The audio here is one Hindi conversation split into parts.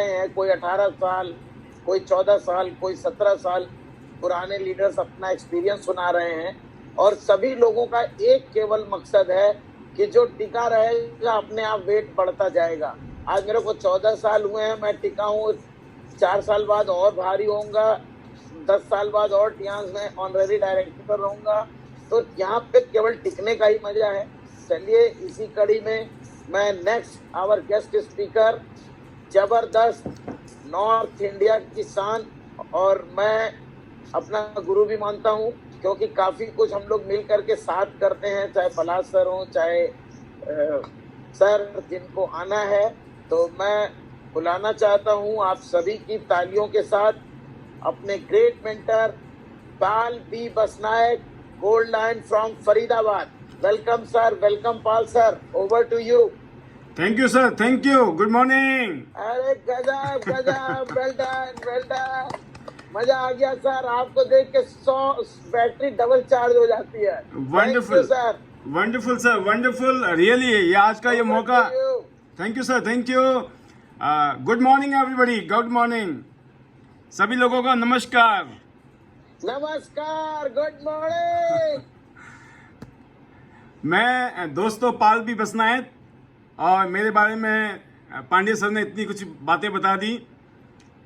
हैं, कोई 18 साल, कोई 14 साल, कोई 17 साल पुराने लीडर्स अपना एक्सपीरियंस सुना रहे हैं और सभी लोगों का एक केवल मकसद है कि जो टिका रहेगा अपने आप वेट बढ़ता जाएगा। आज मेरे को 14 साल हुए हैं, मैं टिका हूँ, 4 साल बाद और भारी होऊंगा, 10 साल बाद और टियांस में ऑनररी डायरेक्टर रहूंगा। तो यहाँ पे केवल टिकने का ही मजा है। चलिए इसी कड़ी में मैं नेक्स्ट आवर गेस्ट स्पीकर, जबरदस्त नॉर्थ इंडिया की शान, और मैं अपना गुरु भी मानता हूँ क्योंकि काफी कुछ हम लोग मिल करके साथ करते हैं, चाहे पलाश सर हो, चाहे सर जिनको आना है। तो मैं बुलाना चाहता हूँ आप सभी की तालियों के साथ अपने great mentor Pal B Basnayak, gold line from Faridabad. Welcome sir, welcome Pal sir, over to you. Thank you sir, thank you, good morning. अरे गजब गजब, वेल डन वेल डन, मजा आ गया सर। आपको देख के 100 बैटरी डबल चार्ज हो जाती है। Wonderful sir, wonderful sir, wonderful, really ये आज का ये मौका। Thank you sir, thank you. Good morning everybody, good morning सभी लोगों को, नमस्कार। नमस्कार, गुड मॉर्निंग। मैं दोस्तों पाल बी बसनायक, और मेरे बारे में पांडे सर ने इतनी कुछ बातें बता दी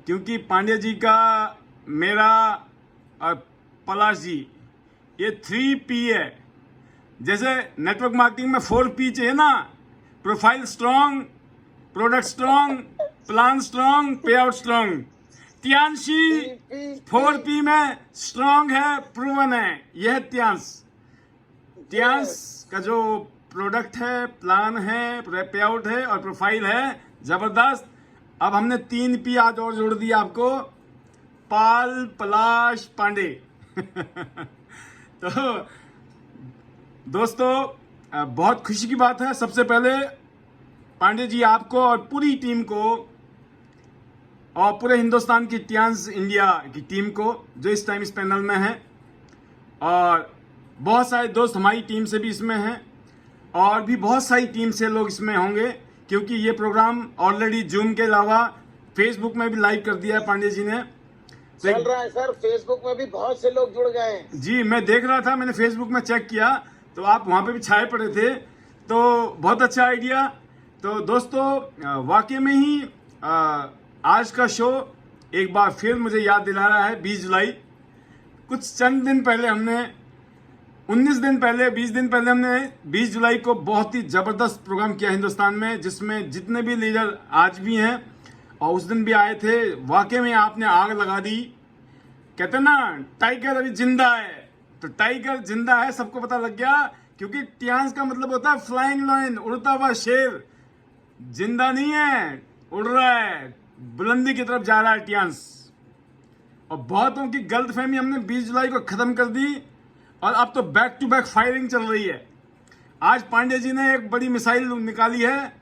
क्योंकि पांडे जी का, मेरा और पलाश जी, ये 3P है। जैसे नेटवर्क मार्केटिंग में 4P चाहिए ना, profile strong, product strong, plan strong, पे आउट स्ट्रॉन्ग। तियांशी 4P में स्ट्रॉन्ग है, प्रूवन है। यह है तियांश का जो प्रोडक्ट है, प्लान है, पे आउट है और प्रोफाइल है, जबरदस्त। अब हमने 3P आज और जोड़ दिया आपको, पाल पलाश पांडे। तो दोस्तों बहुत खुशी की बात है। सबसे पहले पांडे जी आपको और पूरी टीम को और पूरे हिंदुस्तान की तियांश इंडिया की टीम को जो इस टाइम इस पैनल में है, और बहुत सारे दोस्त हमारी टीम से भी इसमें हैं और भी बहुत सारी टीम से लोग इसमें होंगे क्योंकि ये प्रोग्राम ऑलरेडी जूम के अलावा फेसबुक में भी लाइव कर दिया है पांडे जी ने। चल रहा है सर, फेसबुक में भी बहुत से लोग जुड़ गए हैं। जी, मैं देख रहा था, मैंने फेसबुक में चेक किया तो आप वहां पे भी छाए पड़े थे, तो बहुत अच्छा आइडिया। तो दोस्तों वाकई में ही आज का शो एक बार फिर मुझे याद दिला रहा है 20 जुलाई। कुछ चंद दिन पहले हमने 19 दिन पहले 20 दिन पहले हमने 20 जुलाई को बहुत ही जबरदस्त प्रोग्राम किया हिंदुस्तान में, जिसमें जितने भी लीडर आज भी हैं और उस दिन भी आए थे। वाकई में आपने आग लगा दी। कहते ना टाइगर अभी जिंदा है, तो टाइगर जिंदा है सबको पता लग गया, क्योंकि तियांश का मतलब होता है फ्लाइंग लायन, उड़ता हुआ शेर। जिंदा नहीं है, उड़ रहा है, बुलंदी की तरफ जा रहा है तियांश। और बहुतों की गलतफहमी हमने 20 जुलाई को खत्म कर दी और अब तो बैक टू बैक फायरिंग चल रही है। आज पांडे जी ने एक बड़ी मिसाइल निकाली है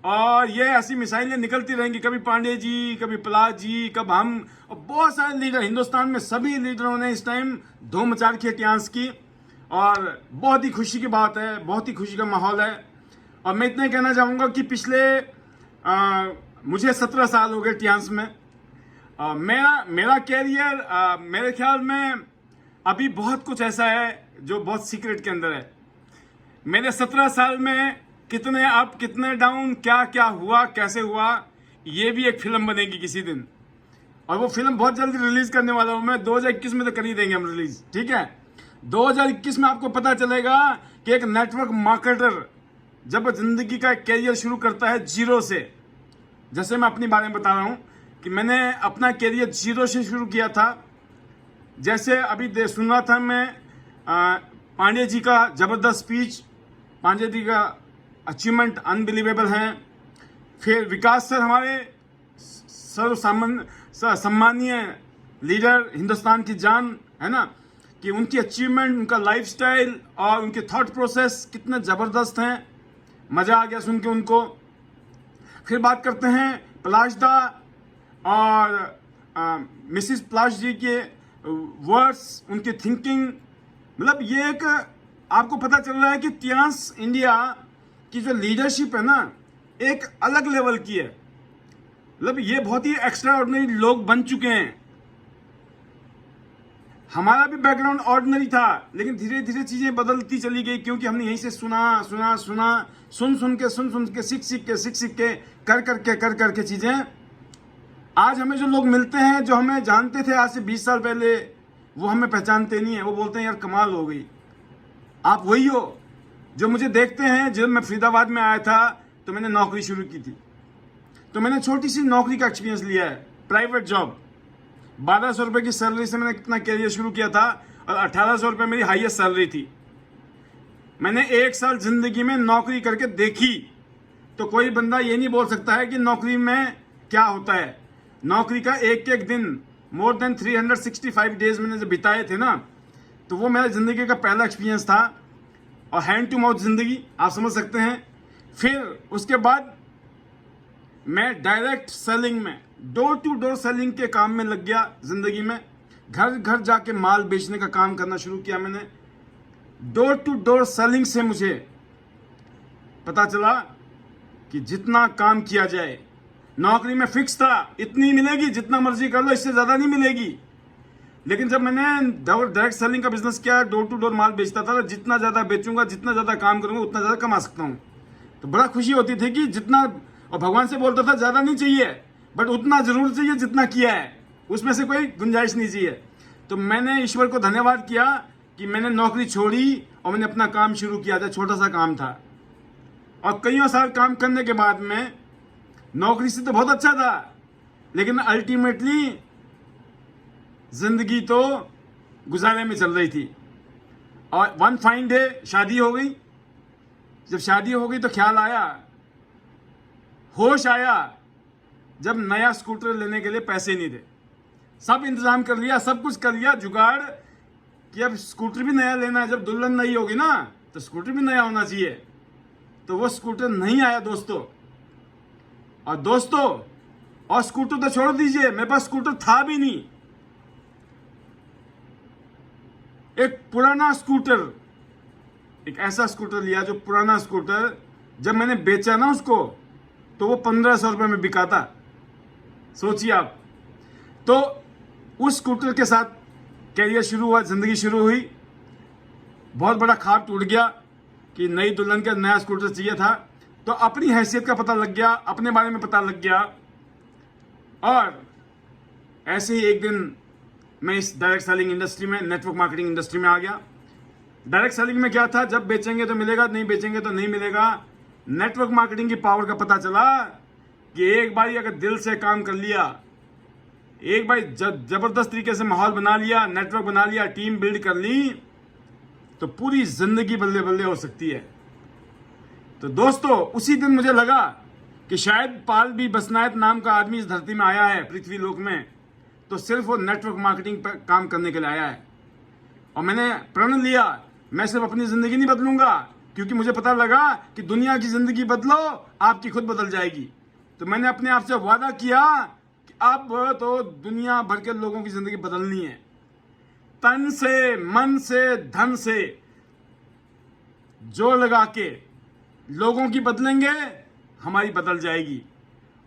और ये ऐसी मिसाइलें निकलती रहेंगी, कभी पांडे जी, कभी पलाश जी, कब हम, और बहुत सारे लीडर हिंदुस्तान में, सभी लीडरों ने इस टाइम धूम मचा रखी है तियांश की। और बहुत ही खुशी की बात है, बहुत ही खुशी का माहौल है। और मैं इतना कहना चाहूँगा कि पिछले मुझे 17 साल हो गए तियांश में। मेरा कैरियर मेरे ख्याल में अभी बहुत कुछ ऐसा है जो बहुत सीक्रेट के अंदर है। मेरे 17 साल में कितने अप, कितने डाउन, क्या क्या हुआ, कैसे हुआ, ये भी एक फिल्म बनेगी किसी दिन। और वो फिल्म बहुत जल्दी रिलीज करने वाला हूँ मैं, 2021 में तो कर ही देंगे हम रिलीज, ठीक है। 2021 में आपको पता चलेगा कि एक नेटवर्क मार्केटर जब जिंदगी का कैरियर शुरू करता है जीरो से, जैसे मैं अपने बारे में बता रहा हूँ कि मैंने अपना कैरियर जीरो से शुरू किया था। जैसे अभी सुन रहा था मैं पांडे जी का जबरदस्त स्पीच, पांडे जी का अचीवमेंट अनबिलीवेबल है। फिर विकास सर, हमारे सम्मानीय लीडर, हिंदुस्तान की जान है ना, कि उनकी अचीवमेंट, उनका लाइफस्टाइल और उनके थॉट प्रोसेस कितने ज़बरदस्त हैं। मज़ा आ गया सुन के उनको। फिर बात करते हैं पलाश दा और मिसिस पलाश जी के वर्ड्स, उनकी थिंकिंग। मतलब ये एक आपको पता चल रहा है कि तियांश इंडिया की जो लीडरशिप है ना, एक अलग लेवल की है। मतलब ये बहुत ही एक्स्ट्रा ऑर्डिनरी लोग बन चुके हैं। हमारा भी बैकग्राउंड ऑर्डिनरी था, लेकिन धीरे धीरे चीजें बदलती चली गई, क्योंकि हमने यहीं से सुन सुन के सीख के कर करके चीजें, आज हमें जो लोग मिलते हैं, जो हमें जानते थे आज से 20 साल पहले, वो हमें पहचानते नहीं है। वो बोलते हैं यार कमाल हो गई, आप वही हो जो मुझे देखते हैं। जब मैं फरीदाबाद में आया था तो मैंने नौकरी शुरू की थी, तो मैंने छोटी सी नौकरी का एक्सपीरियंस लिया है, प्राइवेट जॉब। 1200 रुपये की सैलरी से मैंने कितना करियर शुरू किया था, और 1800 रुपये मेरी हाईएस्ट सैलरी थी। मैंने 1 साल जिंदगी में नौकरी करके देखी, तो कोई बंदा ये नहीं बोल सकता है कि नौकरी में क्या होता है। नौकरी का एक एक दिन, मोर देन 365 डेज मैंने जब बिताए थे ना, तो वो मेरा जिंदगी का पहला एक्सपीरियंस था। और हैंड टू माउथ जिंदगी, आप समझ सकते हैं। फिर उसके बाद मैं डायरेक्ट सेलिंग में, डोर टू डोर सेलिंग के काम में लग गया। जिंदगी में घर घर जाके माल बेचने का काम करना शुरू किया मैंने। डोर टू डोर सेलिंग से मुझे पता चला कि जितना काम किया जाए, नौकरी में फिक्स था इतनी मिलेगी, जितना मर्जी कर लो, इससे ज्यादा नहीं मिलेगी। लेकिन जब मैंने डायरेक्ट सेलिंग का बिजनेस किया, डोर टू डोर माल बेचता था, जितना ज्यादा बेचूंगा, जितना ज्यादा काम करूंगा, उतना ज्यादा कमा सकता हूं। तो बड़ा खुशी होती थी कि जितना, और भगवान से बोलता था ज्यादा नहीं चाहिए, बट उतना जरूर चाहिए जितना किया है, उसमें से कोई गुंजाइश नहीं चाहिए। तो मैंने ईश्वर को धन्यवाद किया कि मैंने नौकरी छोड़ी और मैंने अपना काम शुरू किया था। छोटा सा काम था, और कईयों साल काम करने के बाद में नौकरी से तो बहुत अच्छा था, लेकिन अल्टीमेटली जिंदगी तो गुजारे में चल रही थी। और वन फाइन डे शादी हो गई। जब शादी हो गई तो ख्याल आया, होश आया, जब नया स्कूटर लेने के लिए पैसे नहीं थे। सब इंतजाम कर लिया, सब कुछ कर लिया जुगाड़ कि अब स्कूटर भी नया लेना है। जब दुल्हन नई होगी ना, तो स्कूटर भी नया होना चाहिए। तो वो स्कूटर नहीं आया दोस्तों। और स्कूटर तो छोड़ दीजिए, मेरे पास स्कूटर था भी नहीं। एक पुराना स्कूटर, एक ऐसा स्कूटर लिया जो पुराना स्कूटर, जब मैंने बेचा ना उसको, तो वो 1500 रुपये में बिका था। सोचिए आप। तो उस स्कूटर के साथ कैरियर शुरू हुआ, जिंदगी शुरू हुई। बहुत बड़ा ख्वाब टूट गया कि नई दुल्हन का नया स्कूटर चाहिए था। तो अपनी हैसियत का पता लग गया, अपने बारे में पता लग गया। और ऐसे ही एक दिन मैं इस डायरेक्ट सेलिंग इंडस्ट्री में, नेटवर्क मार्केटिंग इंडस्ट्री में आ गया। डायरेक्ट सेलिंग में क्या था, जब बेचेंगे तो मिलेगा, नहीं बेचेंगे तो नहीं मिलेगा। नेटवर्क मार्केटिंग की पावर का पता चला कि एक बार अगर दिल से काम कर लिया, एक बार जबरदस्त तरीके से माहौल बना लिया, नेटवर्क बना लिया, टीम बिल्ड कर ली, तो पूरी जिंदगी बल्ले बल्ले हो सकती है। तो दोस्तों, उसी दिन मुझे लगा कि शायद पाल बी बसनायत नाम का आदमी इस धरती में आया है, पृथ्वी लोक में, तो सिर्फ वो नेटवर्क मार्केटिंग पर काम करने के लिए आया है। और मैंने प्रण लिया, मैं सिर्फ अपनी जिंदगी नहीं बदलूंगा, क्योंकि मुझे पता लगा कि दुनिया की जिंदगी बदलो, आपकी खुद बदल जाएगी। तो मैंने अपने आप से वादा किया कि अब तो दुनिया भर के लोगों की जिंदगी बदलनी है। तन से, मन से, धन से जोर लगा के लोगों की बदलेंगे, हमारी बदल जाएगी।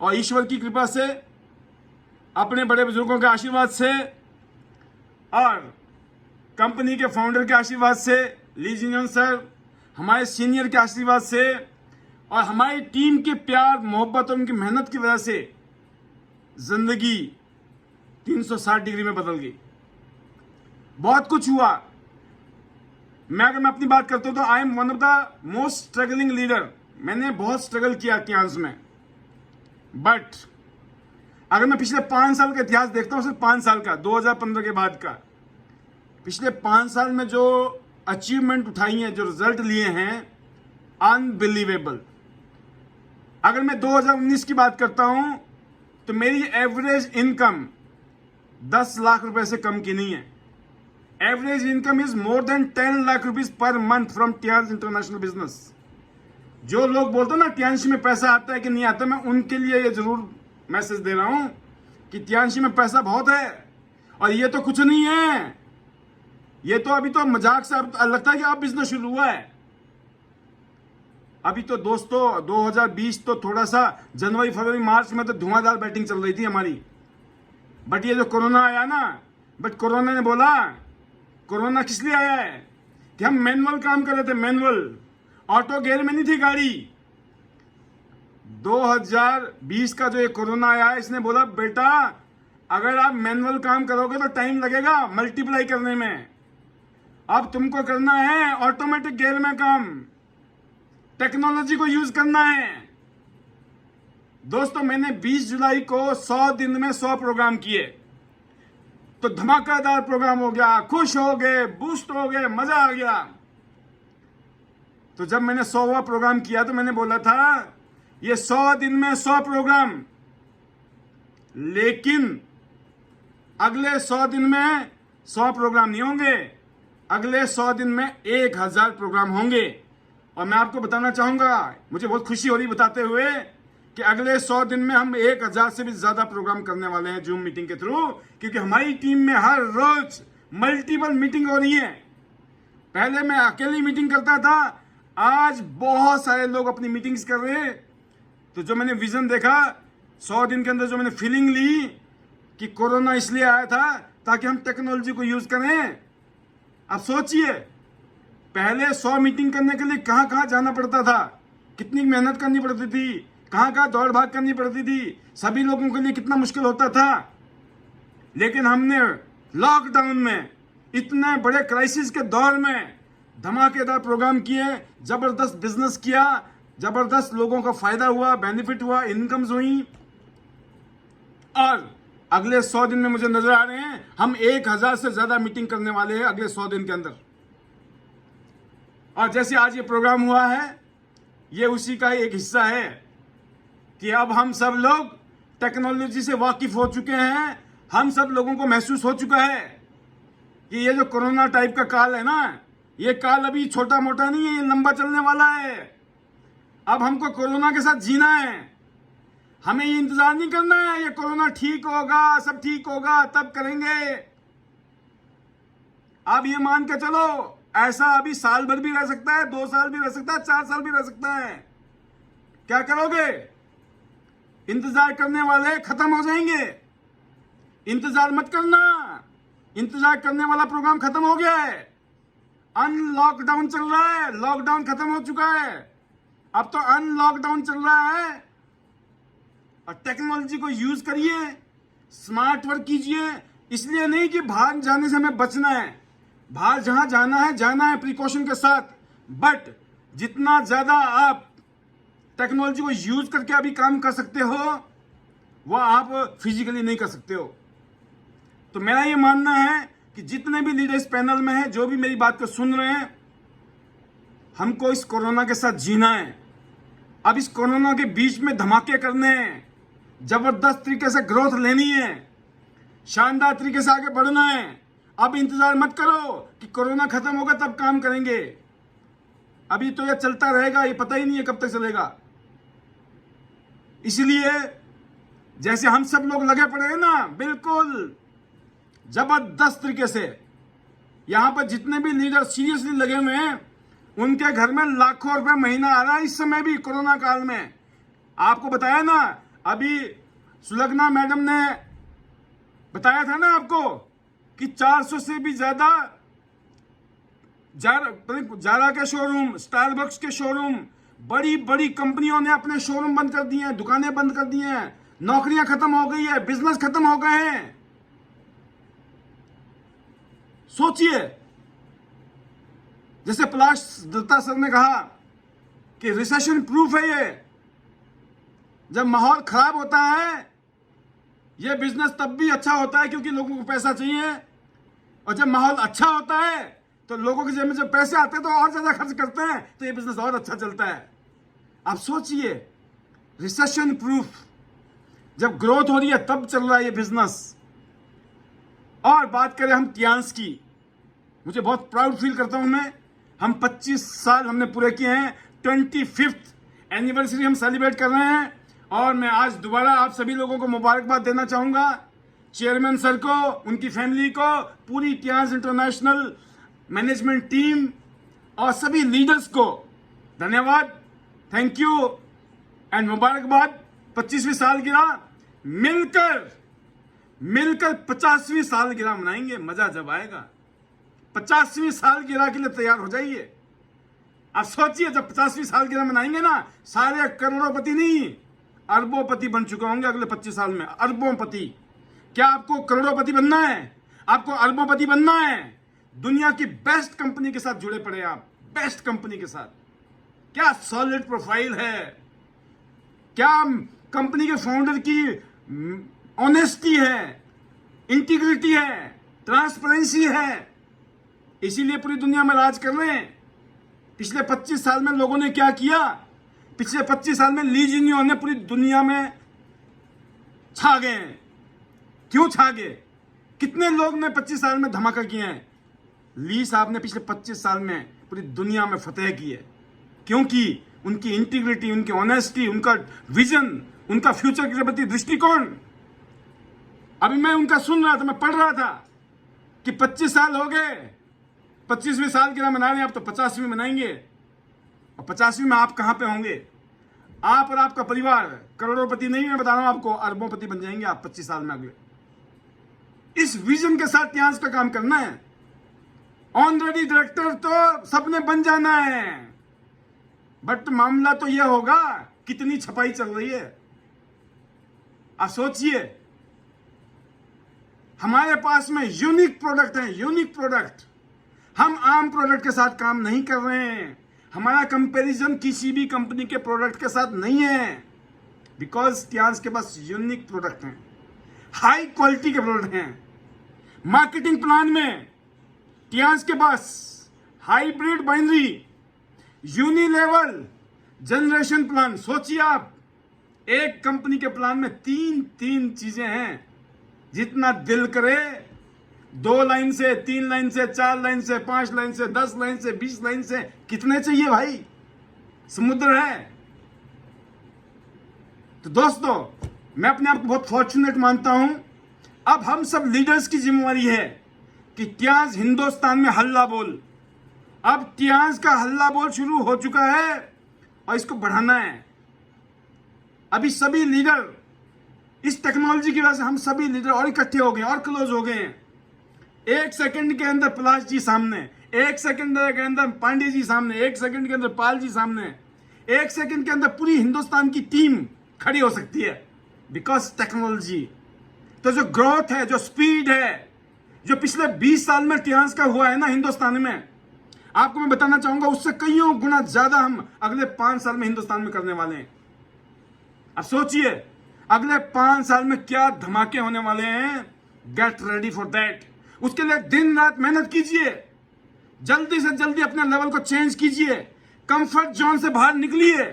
और ईश्वर की कृपा से, अपने बड़े बुजुर्गों के आशीर्वाद से, और कंपनी के फाउंडर के आशीर्वाद से, ली जिनियन सर, हमारे सीनियर के आशीर्वाद से, और हमारी टीम के प्यार, मोहब्बत और उनकी मेहनत की वजह से जिंदगी 360 डिग्री में बदल गई। बहुत कुछ हुआ। मैं अपनी बात करता हूं तो I am one of the most struggling leader. मैंने बहुत स्ट्रगल किया इतिहास में, बट अगर मैं पिछले 5 साल का इतिहास देखता हूं, सिर्फ 5 साल का, 2015 के बाद का, पिछले 5 साल में जो अचीवमेंट उठाई हैं, जो रिजल्ट लिए हैं, अनबिलीवेबल। अगर मैं 2019 की बात करता हूं तो मेरी एवरेज इनकम 10 लाख रुपए से कम की नहीं है। Average income is more than 10 lakh rupees per month from Tiansh international business. जो लोग बोलते हैं ना टियांश में पैसा आता है कि नहीं आता, मैं उनके लिए ये जरूर मैसेज दे रहा हूं कि टियांश में पैसा बहुत है। और ये तो कुछ नहीं है, ये तो अभी तो मजाक से अब लगता है कि अब बिजनेस शुरू हुआ है। अभी तो दोस्तों 2020 तो थोड़ा सा जनवरी फरवरी मार्च में तो धुआंधार बैटिंग चल रही थी हमारी। बट ये जो कोरोना आया ना, बट कोरोना ने बोला, कोरोना किस लिए आया है कि हम मैनुअल काम कर रहे थे, मैनुअल, ऑटो गियर में नहीं थी गाड़ी। 2020 का जो ये कोरोना आया है, इसने बोला बेटा अगर आप मैनुअल काम करोगे तो टाइम लगेगा मल्टीप्लाई करने में, अब तुमको करना है ऑटोमेटिक गियर में काम, टेक्नोलॉजी को यूज करना है। दोस्तों मैंने 20 जुलाई को 100 दिन में 100 प्रोग्राम किए, तो धमाकेदार प्रोग्राम हो गया, खुश हो गए, बूस्ट हो गए, मजा आ गया। तो जब मैंने 100वां प्रोग्राम किया तो मैंने बोला था ये 100 दिन में 100 प्रोग्राम, लेकिन अगले 100 दिन में 100 प्रोग्राम नहीं होंगे, अगले 100 दिन में 1000 प्रोग्राम होंगे। और मैं आपको बताना चाहूंगा, मुझे बहुत खुशी हो रही बताते हुए कि अगले 100 दिन में हम 1000 से भी ज्यादा प्रोग्राम करने वाले हैं जूम मीटिंग के थ्रू, क्योंकि हमारी टीम में हर रोज मल्टीपल मीटिंग हो रही है। पहले मैं अकेली मीटिंग करता था, आज बहुत सारे लोग अपनी मीटिंग्स कर रहे हैं। तो जो मैंने विजन देखा 100 दिन के अंदर, जो मैंने फीलिंग ली कि कोरोना इसलिए आया था ताकि हम टेक्नोलॉजी को यूज करें। अब सोचिए पहले 100 मीटिंग करने के लिए कहां कहां जाना पड़ता था, कितनी मेहनत करनी पड़ती थी, कहां कहां दौड़ भाग करनी पड़ती थी, सभी लोगों के लिए कितना मुश्किल होता था। लेकिन हमने लॉकडाउन में, इतने बड़े क्राइसिस के दौर में धमाकेदार प्रोग्राम किए, जबरदस्त बिजनेस किया, जबरदस्त लोगों का फायदा हुआ, बेनिफिट हुआ, इनकम्स हुई। और अगले 100 दिन में मुझे नजर आ रहे हैं हम 1000 से ज्यादा मीटिंग करने वाले हैं अगले 100 दिन के अंदर। और जैसे आज ये प्रोग्राम हुआ है, ये उसी का एक हिस्सा है कि अब हम सब लोग टेक्नोलॉजी से वाकिफ हो चुके हैं। हम सब लोगों को महसूस हो चुका है कि ये जो कोरोना टाइप का काल है ना, ये काल अभी छोटा मोटा नहीं है, ये लंबा चलने वाला है। अब हमको कोरोना के साथ जीना है, हमें ये इंतजार नहीं करना है ये कोरोना ठीक होगा, सब ठीक होगा तब करेंगे। अब ये मान के चलो ऐसा अभी साल भर भी रह सकता है, 2 साल भी रह सकता है, 4 साल भी रह सकता है। क्या करोगे? इंतजार करने वाले खत्म हो जाएंगे। इंतजार मत करना, इंतजार करने वाला प्रोग्राम खत्म हो गया है। अनलॉकडाउन चल रहा है, लॉकडाउन खत्म हो चुका है, अब तो अनलॉकडाउन चल रहा है। और टेक्नोलॉजी को यूज करिए, स्मार्ट वर्क कीजिए। इसलिए नहीं कि बाहर जाने से हमें बचना है, बाहर जहां जाना है प्रिकॉशन के साथ, बट जितना ज्यादा आप टेक्नोलॉजी को यूज करके अभी काम कर सकते हो वह आप फिजिकली नहीं कर सकते हो। तो मेरा ये मानना है कि जितने भी लीडर्स पैनल में हैं, जो भी मेरी बात को सुन रहे हैं, हमको इस कोरोना के साथ जीना है। अब इस कोरोना के बीच में धमाके करने हैं, जबरदस्त तरीके से ग्रोथ लेनी है, शानदार तरीके से आगे बढ़ना है। अब इंतजार मत करो कि कोरोना खत्म होगा तब काम करेंगे, अभी तो यह चलता रहेगा, ये पता ही नहीं है कब तक चलेगा। इसलिए जैसे हम सब लोग लगे पड़े हैं ना, बिल्कुल जबरदस्त तरीके से, यहां पर जितने भी लीडर सीरियसली लगे हुए हैं, उनके घर में लाखों रुपए महीना आ रहा है इस समय भी कोरोना काल में। आपको बताया ना, अभी सुलग्ना मैडम ने बताया था ना आपको कि 400 से भी ज्यादा जारा के शोरूम, स्टारबक्स के शोरूम, बड़ी बड़ी कंपनियों ने अपने शोरूम बंद कर दिए हैं, दुकानें बंद कर दी हैं, नौकरियां खत्म हो गई है, बिजनेस खत्म हो गए हैं। सोचिए, जैसे पलाश दत्ता सर ने कहा कि रिसेशन प्रूफ है ये। जब माहौल खराब होता है, ये बिजनेस तब भी अच्छा होता है क्योंकि लोगों को पैसा चाहिए, और जब माहौल अच्छा होता है तो लोगों के जेब में जब पैसे आते हैं तो और ज्यादा खर्च करते हैं, तो ये बिजनेस और अच्छा चलता है। आप सोचिए, रिसेशन प्रूफ, जब ग्रोथ हो रही है तब चल रहा है ये बिजनेस। और बात करें हम टियांस की, मुझे बहुत प्राउड फील करता हूं मैं। हम 25 साल हमने पूरे किए हैं, 25th एनिवर्सरी हम सेलिब्रेट कर रहे हैं। और मैं आज दोबारा आप सभी लोगों को मुबारकबाद देना चाहूंगा, चेयरमैन सर को, उनकी फैमिली को, पूरी टियांस इंटरनेशनल मैनेजमेंट टीम और सभी लीडर्स को धन्यवाद। थैंक यू एंड मुबारकबाद। 25वीं सालगिरह मिलकर 50वीं सालगिरह मनाएंगे, मजा जब आएगा। 50वीं सालगिरह के लिए तैयार हो जाइए। आप सोचिए, जब 50वीं सालगिरह मनाएंगे ना, सारे करोड़ोंपति नहीं अरबोंपति बन चुके होंगे अगले 25 साल में। अरबोंपति। क्या आपको करोड़ोंपति बनना है? आपको अरबोंपति बनना है? दुनिया की बेस्ट कंपनी के साथ जुड़े पड़े आप, बेस्ट कंपनी के साथ। क्या सॉलिड प्रोफाइल है, क्या कंपनी के फाउंडर की ऑनेस्टी है, इंटीग्रिटी है, ट्रांसपेरेंसी है, इसीलिए पूरी दुनिया में राज कर रहे हैं। पिछले 25 साल में लोगों ने क्या किया? पिछले 25 साल में ली जिनियो ने पूरी दुनिया में छा गए हैं। क्यों छा गए? कितने लोग ने 25 साल में धमाका किए हैं? ली साहब ने पिछले 25 साल में पूरी दुनिया में फतेह की है, क्योंकि उनकी इंटीग्रिटी, उनकी ऑनेस्टी, उनका विजन, उनका फ्यूचर के प्रति दृष्टिकोण। अभी मैं उनका सुन रहा था, मैं पढ़ रहा था कि 25 साल हो गए, 25वीं सालगिरह मना रहे हैं, अब तो 50वीं मनाएंगे। और 50वीं में आप कहां पे होंगे? आप और आपका परिवार करोड़ोंपति नहीं, मैं बता रहा हूं आपको, अरबोंपति बन जाएंगे आप 25 साल में अगले। इस विजन के साथ टियांस का काम करना है। ऑनरेडी डायरेक्टर तो सबने बन जाना है, बट मामला तो यह होगा कितनी छपाई चल रही है। आप सोचिए, हमारे पास में यूनिक प्रोडक्ट है, यूनिक प्रोडक्ट। हम आम प्रोडक्ट के साथ काम नहीं कर रहे हैं। हमारा कंपैरिजन किसी भी कंपनी के प्रोडक्ट के साथ नहीं है, बिकॉज टियांस के पास यूनिक प्रोडक्ट हैं, हाई क्वालिटी के प्रोडक्ट हैं। मार्केटिंग प्लान में टियांस के पास हाइब्रिड बाइनरी, यूनिलेवल, जनरेशन प्लान। सोचिए आप, एक कंपनी के प्लान में तीन चीजें हैं। जितना दिल करे, 2 लाइन से, 3 लाइन से, 4 लाइन से, 5 लाइन से, 10 लाइन से, 20 लाइन से, कितने चाहिए भाई? समुद्र है। तो दोस्तों, मैं अपने आप को बहुत फॉर्चुनेट मानता हूं। अब हम सब लीडर्स की जिम्मेवारी है कि टियांस हिंदुस्तान में हल्ला बोल। अब टियांस का हल्ला बोल शुरू हो चुका है और इसको बढ़ाना है। अभी सभी लीडर, इस टेक्नोलॉजी की वजह से हम सभी लीडर और इकट्ठे हो गए और क्लोज हो गए हैं। 1 सेकंड के अंदर पलाश जी सामने, 1 सेकंड के अंदर पांडे जी सामने, 1 सेकंड के अंदर पाल जी सामने, 1 सेकंड के अंदर पूरी हिंदुस्तान की टीम खड़ी हो सकती है, बिकॉज टेक्नोलॉजी। तो जो ग्रोथ है, जो स्पीड है, जो पिछले 20 साल में टियांस का हुआ है ना हिंदुस्तान में, आपको मैं बताना चाहूंगा उससे कईयों गुना ज्यादा हम अगले 5 साल में हिंदुस्तान में करने वाले हैं। अब सोचिए, अगले 5 साल में क्या धमाके होने वाले हैं। Get ready for that. उसके लिए दिन रात मेहनत कीजिए, जल्दी से जल्दी अपने लेवल को चेंज कीजिए, कंफर्ट जोन से बाहर निकलिए।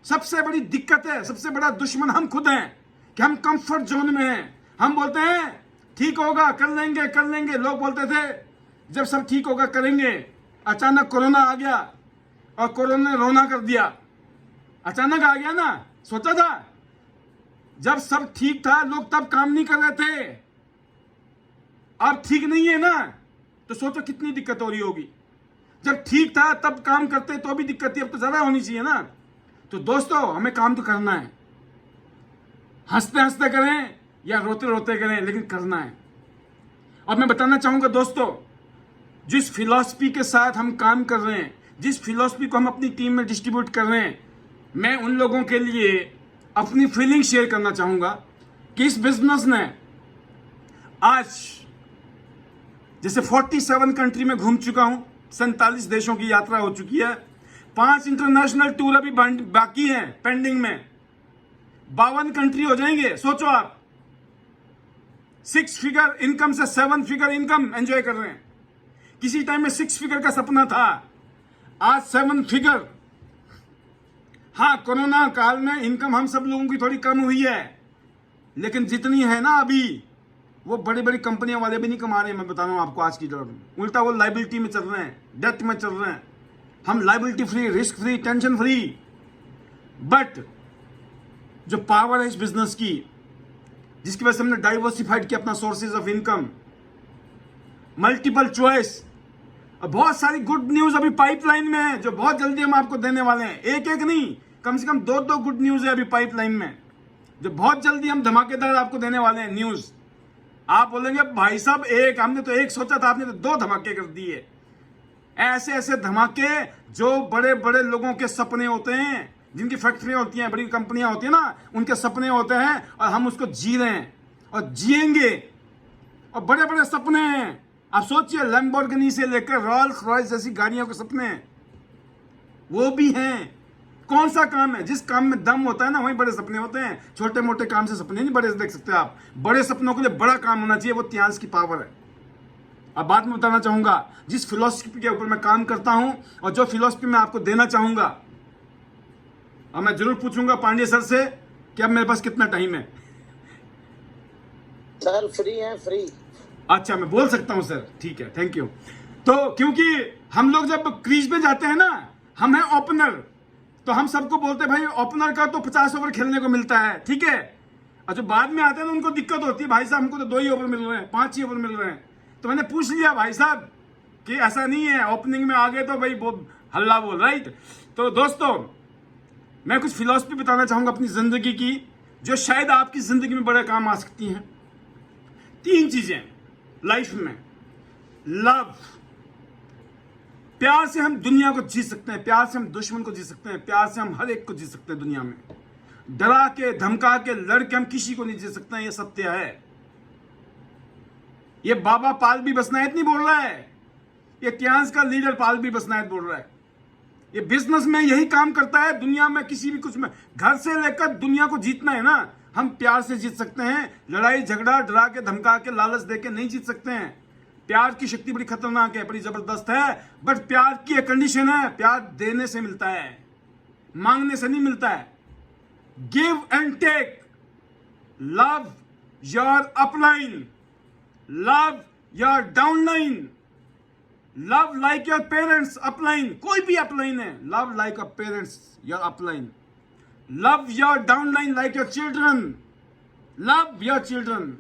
सबसे बड़ी दिक्कत है, सबसे बड़ा दुश्मन हम खुद हैं कि हम कंफर्ट जोन में हैं। हम बोलते हैं ठीक होगा, कर लेंगे कर लेंगे। लोग बोलते थे जब सब ठीक होगा करेंगे, अचानक कोरोना आ गया और कोरोना ने रोना कर दिया। अचानक आ गया ना, सोचा था जब सब ठीक था लोग तब काम नहीं कर रहे थे, अब ठीक नहीं है ना, तो सोचो कितनी दिक्कत हो रही होगी। जब ठीक था तब काम करते तो भी दिक्कत थी, अब तो ज्यादा होनी चाहिए ना। तो दोस्तों, हमें काम तो करना है, हंसते हंसते करें या रोते रोते करें, लेकिन करना है। और मैं बताना चाहूंगा दोस्तों, जिस फिलॉसफी के साथ हम काम कर रहे हैं, जिस फिलॉसफी को हम अपनी टीम में डिस्ट्रीब्यूट कर रहे हैं, मैं उन लोगों के लिए अपनी फीलिंग शेयर करना चाहूंगा कि इस बिजनेस ने आज जैसे 47 कंट्री में घूम चुका हूं, 47 देशों की यात्रा हो चुकी है, 5 इंटरनेशनल टूर अभी बाकी हैं पेंडिंग में, 52 कंट्री हो जाएंगे। सोचो आप, 6 फिगर इनकम से 7 फिगर इनकम एंजॉय कर रहे हैं। किसी टाइम में 6 फिगर का सपना था, आज 7 फिगर। हाँ, कोरोना काल में इनकम हम सब लोगों की थोड़ी कम हुई है, लेकिन जितनी है ना अभी, वो बड़ी बड़ी कंपनियों वाले भी नहीं कमा रहे हैं। मैं बता रहा हूं आपको आज की दौर में, उल्टा वो लाइबिलिटी में चल रहे हैं, डेट में चल रहे हैं। हम liability free, risk free, tension free. But जो पावर है इस बिजनेस की, जिसकी वजह से हमने डाइवर्सिफाइड किया अपना sources of income, multiple choice, बहुत सारी गुड न्यूज अभी पाइपलाइन में है जो बहुत जल्दी हम आपको देने वाले हैं। एक एक नहीं, कम से कम 2 गुड न्यूज है अभी पाइपलाइन में, जो बहुत जल्दी हम धमाकेदार आपको देने वाले हैं न्यूज। आप बोलेंगे भाई साहब हमने तो एक सोचा था, आपने तो 2 धमाके कर दिए। ऐसे ऐसे धमाके जो बड़े बड़े लोगों के सपने होते हैं, जिनकी फैक्ट्रियां होती हैं, बड़ी कंपनियां होती हैं ना, उनके सपने होते हैं और हम उसको जी रहे हैं और जिएंगे। और बड़े बड़े सपने हैं, आप सोचिए लैम्बोर्गिनी से लेकर रॉल्स रॉयस जैसी गाड़ियों के सपने वो भी हैं। कौन सा काम है, जिस काम में दम होता है ना, वहीं बड़े सपने होते हैं। छोटे मोटे काम से सपने नहीं बड़े देख सकते आप। बड़े सपनों के लिए बड़ा काम होना चाहिए, वो त्यास की पावर है। अब बात में बताना चाहूंगा, जिस फिलोसफी के ऊपर मैं काम करता हूं और जो फिलोसफी मैं आपको देना चाहूंगा, और मैं जरूर पूछूंगा पांडे सर से कि अब मेरे पास कितना टाइम है। सर फ्री है, फ्री। अच्छा, मैं बोल सकता हूं सर, ठीक है, थैंक यू। तो क्योंकि हम लोग जब क्रीज पे जाते हैं ना, हम हैं ओपनर, तो हम सबको बोलते हैं भाई ओपनर का तो 50 ओवर खेलने को मिलता है, ठीक है। और जो बाद में आते हैं ना, उनको दिक्कत होती है, भाई साहब हमको तो 2 ही ओवर मिल रहे हैं, 5 ही ओवर मिल रहे हैं। तो मैंने पूछ लिया भाई साहब कि ऐसा नहीं है, ओपनिंग में आ गए तो भाई बहुत हल्ला बोल, राइट। तो दोस्तों, मैं कुछ फिलॉसफी बताना चाहूंगा अपनी जिंदगी की, जो शायद आपकी जिंदगी में बड़े काम आ सकती हैं। 3 चीजें लाइफ में। लव, प्यार से हम दुनिया को जी सकते हैं, प्यार से हम दुश्मन को जी सकते हैं, प्यार से हम हर एक को जी सकते हैं दुनिया में। डरा के धमका के लड़के हम किसी को नहीं जी सकते हैं, ये सत्य है। ये बाबा पालवी बसनायत नहीं बोल रहा है, ये इतिहास का लीडर पालवी बसनायत बोल रहा है। ये बिजनेस में यही काम करता है, दुनिया में किसी भी कुछ में, घर से लेकर दुनिया को जीतना है ना, हम प्यार से जीत सकते हैं। लड़ाई झगड़ा डरा के धमका के लालच दे के नहीं जीत सकते हैं। प्यार की शक्ति बड़ी खतरनाक है, बड़ी जबरदस्त है, बट प्यार की एक कंडीशन है, प्यार देने से मिलता है, मांगने से नहीं मिलता है। Give and take. Love your upline, love your downline, love like your parents upline, कोई भी अपलाइन है, love like your parents your upline, love your downline like your children, love your children,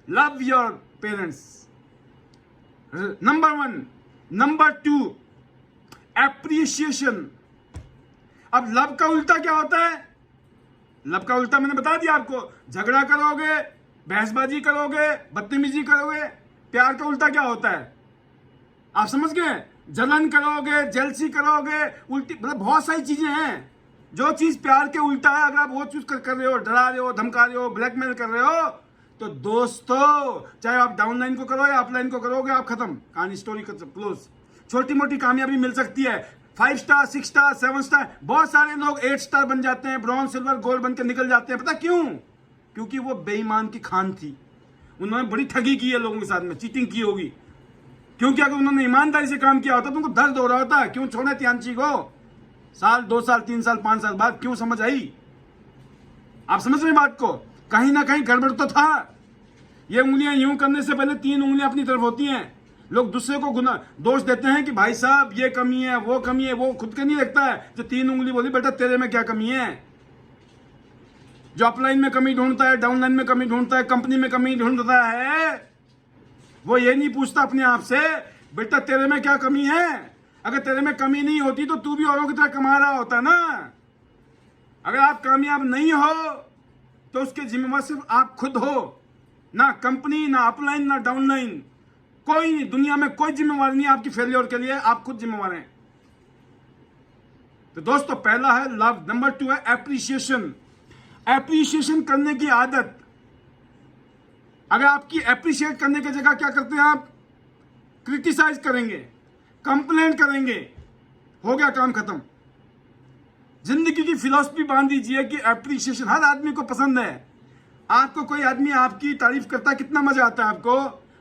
love your parents. Number 1। Number 2, appreciation. अब लव का उल्टा क्या होता है? लव का उल्टा मैंने बता दिया आपको, झगड़ा करोगे, बहसबाजी करोगे, बदतमीजी करोगे। प्यार का उल्टा क्या होता है, आप समझ गए? जलन करोगे, जेलसी करोगे, उल्टी, मतलब बहुत सारी चीजें हैं। जो चीज प्यार के उल्टा है, अगर आप वो चूज कर रहे हो, डरा रहे हो, धमका रहे हो, ब्लैकमेल कर रहे हो, तो दोस्तों चाहे आप डाउनलाइन को करो या अपलाइन को करोगे, आप खत्म, कहानी स्टोरी क्लोज। छोटी मोटी कामयाबी मिल सकती है, 5 स्टार 6 स्टार 7 स्टार, बहुत सारे लोग 8 स्टार बन जाते हैं, ब्रॉन्ज सिल्वर गोल्ड बन के निकल जाते हैं। पता क्यों? क्योंकि वो बेईमान की खान थी, उन्होंने बड़ी ठगी की है लोगों के साथ में, चीटिंग की होगी। क्योंकि अगर उन्होंने ईमानदारी से काम किया होता तो उनको दर्द हो रहा होता। क्यों छोड़े त्यांची को? साल 2 साल 3 साल 5 साल बाद क्यों समझ आई? आप समझ रहे बात को? कहीं ना कहीं गड़बड़ तो था। ये उंगलियां यूं करने से पहले 3 उंगलियां अपनी तरफ होती हैं। लोग दूसरे को गुना दोष देते हैं कि भाई साहब ये कमी है, वो कमी है, वो खुद के नहीं देखता है। जो 3 उंगली बोली, बेटा तेरे में क्या कमी है? जो अपलाइन में कमी ढूंढता है, डाउनलाइन में कमी ढूंढता है, कंपनी में कमी ढूंढता है, वो ये नहीं पूछता अपने आप से बेटा तेरे में क्या कमी है। अगर तेरे में कमी नहीं होती तो तू भी औरों की तरह कमा रहा होता ना। अगर आप कामयाब नहीं हो तो उसके जिम्मेवार सिर्फ आप खुद हो, ना कंपनी, ना अपलाइन, ना डाउनलाइन, कोई नहीं। दुनिया में कोई जिम्मेवार नहीं है आपकी फेलियर के लिए, आप खुद जिम्मेवार हैं। तो दोस्तों, पहला है लव, नंबर 2 है एप्रिसिएशन। एप्रिसिएशन करने की आदत। अगर आपकी एप्रिशिएट करने की जगह क्या करते हैं आप? क्रिटिसाइज करेंगे, कंप्लेंट करेंगे, हो गया काम खत्म। जिंदगी की फिलॉसफी बांध दीजिए कि एप्रिसिएशन हर आदमी को पसंद है। आपको कोई आदमी आपकी तारीफ करता है, कितना मजा आता है आपको,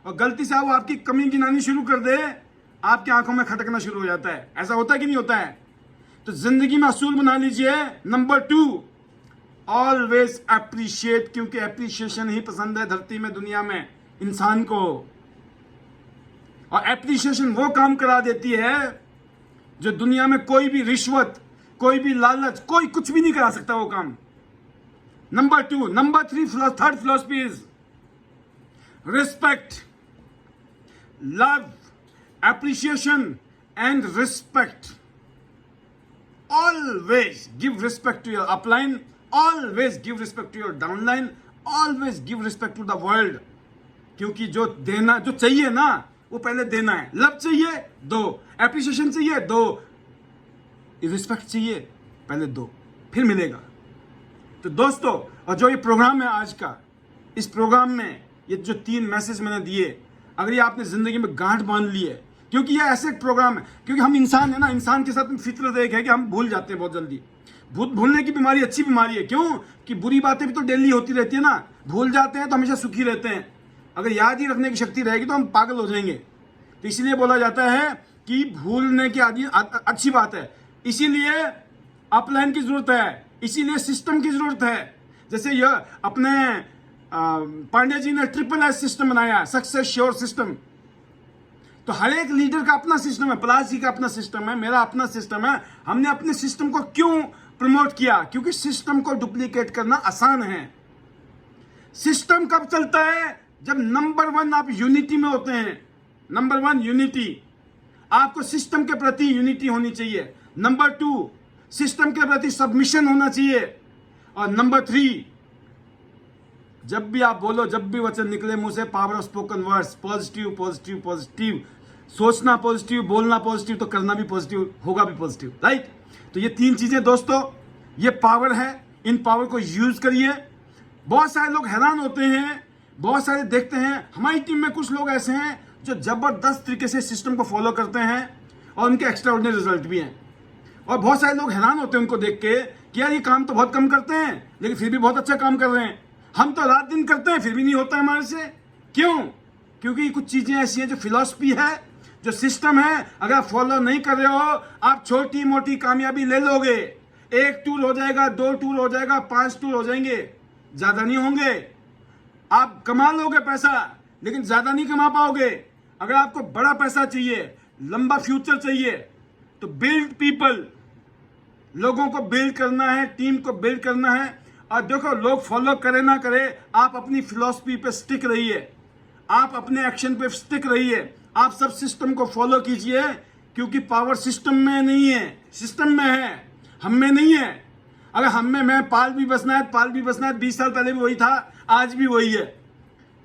और गलती से वो आपकी कमी गिनानी शुरू कर दे, आपकी आंखों में खटकना शुरू हो जाता है। ऐसा होता है कि नहीं होता है? तो जिंदगी में असूल बना लीजिए, नंबर 2, ऑलवेज एप्रिशिएट, क्योंकि एप्रिशिएशन ही पसंद है धरती में, दुनिया में इंसान को। और एप्रिशिएशन वो काम करा देती है जो दुनिया में कोई भी रिश्वत, कोई भी लालच, कोई कुछ भी नहीं करा सकता वो काम। Number 2। Number 3, third philosophy is respect. Love, appreciation and respect, always give respect to your upline, always give respect to your downline, always give respect to the world. क्योंकि जो देना, जो चाहिए ना, वो पहले देना है. लव चाहिए, दो. एप्रिसिएशन चाहिए, दो. रिस्पेक्ट चाहिए, पहले दो, फिर मिलेगा. तो दोस्तों, और जो ये प्रोग्राम है आज का, इस प्रोग्राम में ये जो 3 मैसेज मैंने दिए, अगर ये आपने जिंदगी में गांठ बांध ली है, क्योंकि ये ऐसे प्रोग्राम है, क्योंकि हम इंसान है ना, इंसान के साथ फितरत एक है कि हम भूल जाते हैं बहुत जल्दी. भूलने की बीमारी अच्छी बीमारी है. क्यों? कि बुरी बातें भी तो डेली होती रहती है ना. भूल जाते हैं तो हमेशा सुखी रहते हैं. अगर याद ही रखने की शक्ति रहेगी तो हम पागल हो जाएंगे. तो इसलिए बोला जाता है कि भूलने की आदि अच्छी बात है. इसीलिए अपलाइन की जरूरत है, इसीलिए सिस्टम की जरूरत है. जैसे यह अपने पांडे जी ने SSS सिस्टम बनाया, सक्सेस श्योर सिस्टम. तो हर एक लीडर का अपना सिस्टम है. पलाश जी का अपना सिस्टम है, मेरा अपना सिस्टम है. हमने अपने सिस्टम को क्यों प्रमोट किया? क्योंकि सिस्टम को डुप्लीकेट करना आसान है. सिस्टम कब चलता है? जब नंबर 1 आप यूनिटी में होते हैं. Number 1 unity. आपको सिस्टम के प्रति यूनिटी होनी चाहिए. नंबर 2 सिस्टम के प्रति सबमिशन होना चाहिए. और नंबर 3, जब भी आप बोलो, जब भी वचन निकले मुंह से, power of spoken words. Positive positive positive. सोचना पॉजिटिव, बोलना पॉजिटिव, तो करना भी पॉजिटिव, होगा भी पॉजिटिव. राइट? तो ये 3 चीजें दोस्तों, ये पावर है. इन पावर को यूज करिए. बहुत सारे लोग हैरान होते हैं, बहुत सारे देखते हैं. हमारी टीम में कुछ लोग ऐसे हैं जो जबरदस्त तरीके से सिस्टम को फॉलो करते हैं और उनके एक्स्ट्रा ऑर्डिनरी रिजल्ट भी हैं. और बहुत सारे लोग हैरान होते हैं उनको देख के कि यार ये काम तो बहुत कम करते हैं लेकिन फिर भी बहुत अच्छा काम कर रहे हैं. हम तो रात दिन करते हैं फिर भी नहीं होता है हमारे से. क्यों? क्योंकि कुछ चीजें ऐसी हैं जो फिलॉसफी है, जो सिस्टम है, अगर आप फॉलो नहीं कर रहे हो, आप छोटी मोटी कामयाबी ले लोगे. 1 टूर हो जाएगा, 2 टूर हो जाएगा, 5 टूर हो जाएंगे, ज्यादा नहीं होंगे. आप कमा लोगे पैसा लेकिन ज्यादा नहीं कमा पाओगे. अगर आपको बड़ा पैसा चाहिए, लंबा फ्यूचर चाहिए, तो बिल्ड पीपल. लोगों को बिल्ड करना है, टीम को बिल्ड करना है. और देखो, लोग फॉलो करे ना करे, आप अपनी फिलॉसफी पे स्टिक रहिए, आप अपने एक्शन पे स्टिक रहिए. आप सब सिस्टम को फॉलो कीजिए, क्योंकि पावर सिस्टम में नहीं है, सिस्टम में है, हम में नहीं है. अगर हम में मैं पाल भी बसना है, पाल भी बसना है. 20 साल पहले भी वही था, आज भी वही है.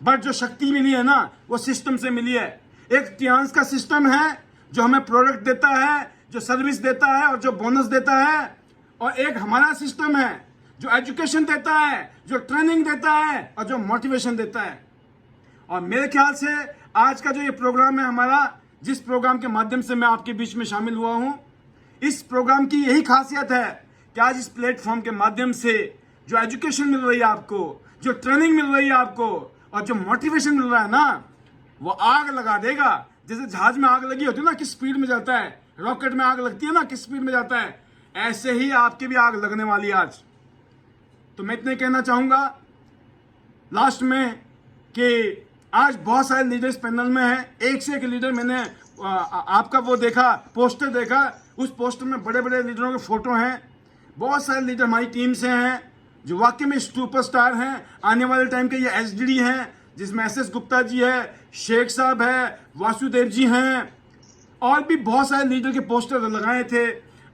बट जो शक्ति मिली है ना, वो सिस्टम से मिली है. एक टियांस का सिस्टम है जो हमें प्रोडक्ट देता है, जो सर्विस देता है और जो बोनस देता है. और एक हमारा सिस्टम है जो एजुकेशन देता है, जो ट्रेनिंग देता है और जो मोटिवेशन देता है. और मेरे ख्याल से आज का जो ये प्रोग्राम है हमारा, जिस प्रोग्राम के माध्यम से मैं आपके बीच में शामिल हुआ हूं, इस प्रोग्राम की यही खासियत है कि आज इस प्लेटफॉर्म के माध्यम से जो एजुकेशन मिल रही है आपको, जो ट्रेनिंग मिल रही है आपको और जो मोटिवेशन मिल रहा है ना, वो आग लगा देगा. जैसे जहाज में आग लगी होती है ना, किस स्पीड में जाता है, रॉकेट में आग लगती है ना, किस स्पीड में जाता है, ऐसे ही आपके भी आग लगने वाली है आज. तो मैं इतने कहना चाहूंगा लास्ट में कि आज बहुत सारे लीडर्स पैनल में हैं. एक से एक लीडर. मैंने आपका वो देखा, पोस्टर देखा, उस पोस्टर में बड़े बड़े लीडरों के फोटो हैं. बहुत सारे लीडर हमारी टीम से हैं जो वाकई में सुपरस्टार हैं. आने वाले टाइम के ये SDD हैं, जिसमें SS गुप्ता जी है, शेख साहब है, वासुदेव जी हैं, और भी बहुत सारे लीडर के पोस्टर लगाए थे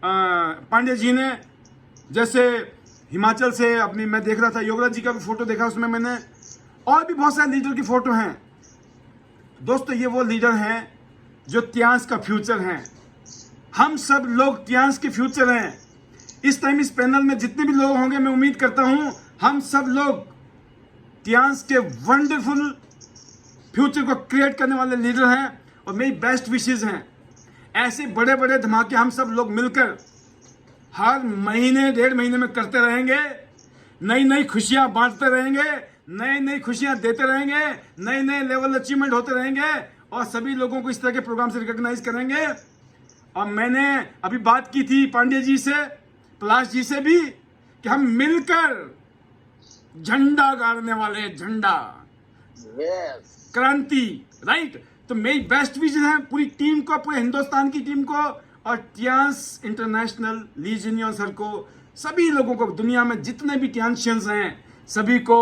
पांडे जी ने. जैसे हिमाचल से अपनी मैं देख रहा था, योगराज जी का भी फोटो देखा उसमें मैंने, और भी बहुत सारे लीडर की फोटो हैं. दोस्तों, ये वो लीडर हैं जो टियांस का फ्यूचर हैं. हम सब लोग टियांस के फ्यूचर हैं. इस टाइम इस पैनल में जितने भी लोग होंगे, मैं उम्मीद करता हूं हम सब लोग टियांस के वंडरफुल फ्यूचर को क्रिएट करने वाले लीडर हैं. और मेरी बेस्ट विशेस हैं. ऐसे बड़े बड़े धमाके हम सब लोग मिलकर हर महीने 1.5 महीने में करते रहेंगे. नई नई खुशियां बांटते रहेंगे, नई नई खुशियां देते रहेंगे, नए नए लेवल अचीवमेंट होते रहेंगे और सभी लोगों को इस तरह के प्रोग्राम से रिकॉग्नाइज करेंगे. और मैंने अभी बात की थी पांडे जी से, पलाश जी से भी, कि हम मिलकर झंडा गाड़ने वाले हैं. झंडा, क्रांति. राइट? तो मेरी बेस्ट विजन है पूरी टीम को, पूरे हिंदुस्तान की टीम को और टियांस इंटरनेशनल लीजनियन सर को, सभी लोगों को, दुनिया में जितने भी टियांशियंस हैं सभी को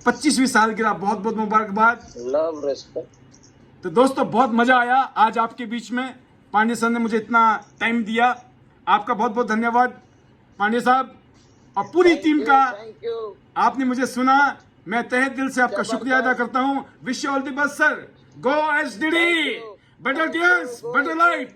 25वीं सालगिरह बहुत बहुत मुबारकबाद. Love, respect. तो दोस्तों, बहुत मजा आया आज आपके बीच में. पांडे सर ने मुझे इतना टाइम दिया. आपका बहुत बहुत धन्यवाद पांडे साहब और पूरी टीम का। Thank you. आपने मुझे सुना, मैं तहे दिल से आपका शुक्रिया अदा करता हूँ। Wish you all the best sir. Go SDD, better TS, better life,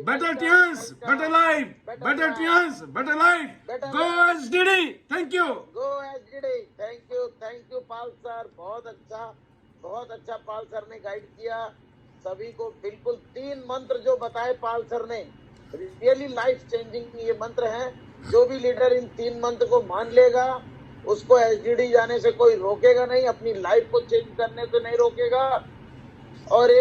better TS, better life, better TS, better life. Go SDD. Thank you. Go SDD. Thank you Pal sir. बहुत अच्छा पाल सर ने गाइड किया सभी को। बिल्कुल 3 मंत्र जो बताए पाल सर ने, रियली लाइफ चेंजिंग ये मंत्र हैं। जो भी लीडर इन 3 मंत्र को मान लेगा उसको एसडीडी जाने से कोई रोकेगा नहीं, अपनी लाइफ को चेंज करने से नहीं रोकेगा। और एक